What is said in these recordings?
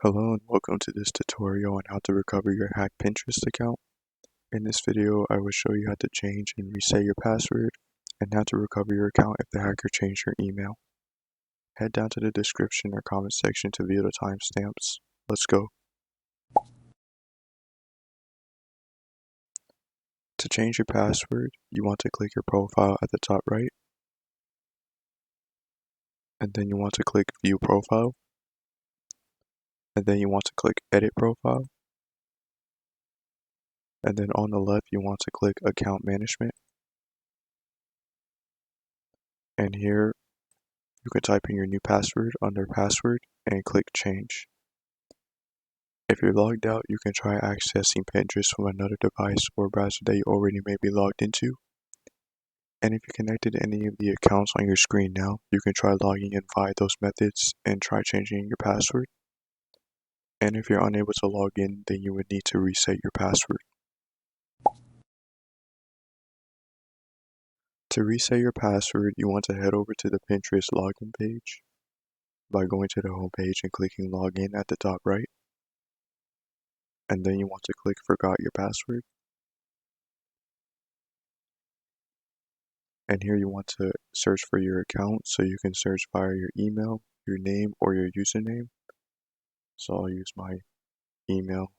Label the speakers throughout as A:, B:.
A: Hello and welcome to this tutorial on how to recover your hacked Pinterest account. In this video, I will show you how to change and reset your password and how to recover your account if the hacker changed your email. Head down to the description or comment section to view the timestamps. Let's go. To change your password, you want to click your profile at the top right, and then you want to click View Profile, and then you want to click Edit Profile, and then on the left you want to click Account Management, and here you can type in your new password under Password and click Change. If you're logged out, you can try accessing Pinterest from another device or browser that you already may be logged into. And if you're connected to any of the accounts on your screen now, you can try logging in via those methods and try changing your password. And if you're unable to log in, then you would need to reset your password. To reset your password, you want to head over to the Pinterest login page by going to the home page and clicking Login at the top right. And then you want to click Forgot Your Password. And here you want to search for your account, so you can search via your email, your name, or your username. So I'll use my email,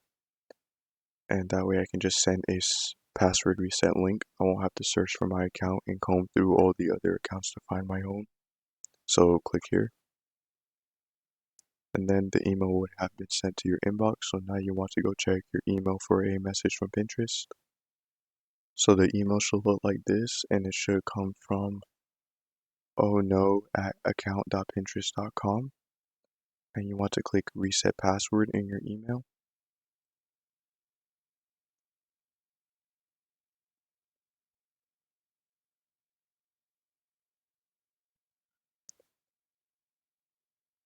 A: and that way I can just send a password reset link. I won't have to search for my account and comb through all the other accounts to find my own. So click here, and then the email would have been sent to your inbox. So now you want to go check your email for a message from Pinterest. So the email should look like this, and it should come from ohno@account.pinterest.com. And you want to click reset password in your email.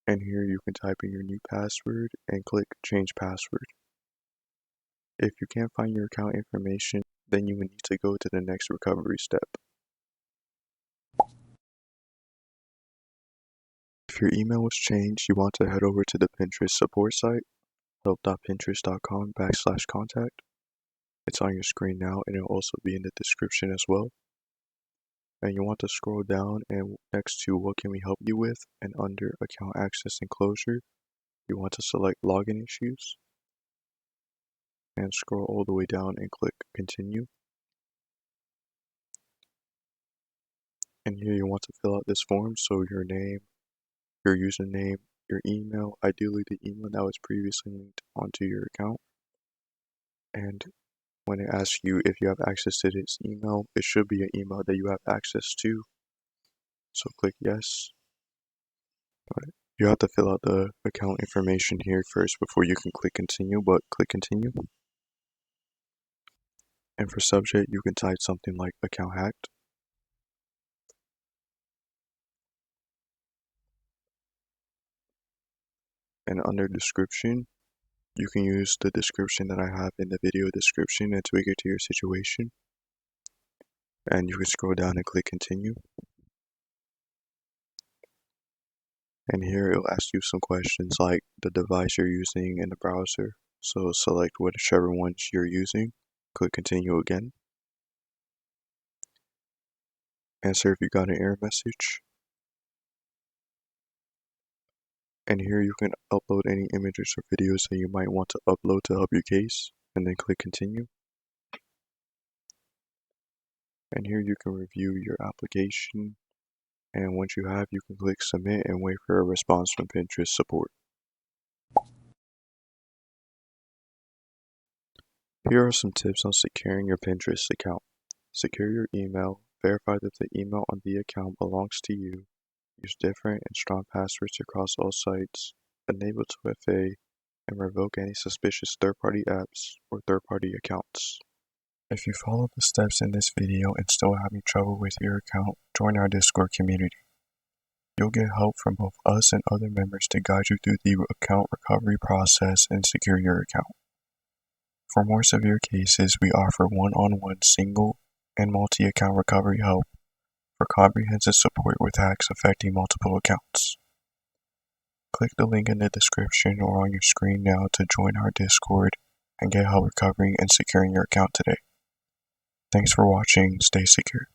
A: And here you can type in your new password and click change password. If you can't find your account information, then you will need to go to the next recovery step. If your email was changed, you want to head over to the Pinterest support site, help.pinterest.com/contact. It's on your screen now, and it'll also be in the description as well. And you want to scroll down, and next to what can we help you with, and under account access and closure, you want to select login issues and scroll all the way down and click continue. And here you want to fill out this form, so your name, your username, your email, ideally the email that was previously linked onto your account. And when it asks you if you have access to this email, it should be an email that you have access to. So click yes. Alright. You have to fill out the account information here first before you can click continue, but click continue. And for subject, you can type something like account hacked. And under description, you can use the description that I have in the video description and tweak it to your situation. And you can scroll down and click continue. And here it'll ask you some questions like the device you're using in the browser. So select whichever ones you're using, click continue again. Answer if you got an error message. And here you can upload any images or videos that you might want to upload to help your case, and then click continue. And here you can review your application, and once you have, you can click submit and wait for a response from Pinterest support. Here are some tips on securing your Pinterest account. Secure your email, verify that the email on the account belongs to you, use different and strong passwords across all sites, enable 2FA, and revoke any suspicious third-party apps or third-party accounts. If you follow the steps in this video and still having trouble with your account, join our Discord community. You'll get help from both us and other members to guide you through the account recovery process and secure your account. For more severe cases, we offer one-on-one single and multi-account recovery help for comprehensive support with hacks affecting multiple accounts. Click the link in the description or on your screen now to join our Discord and get help recovering and securing your account today. Thanks for watching. Stay secure.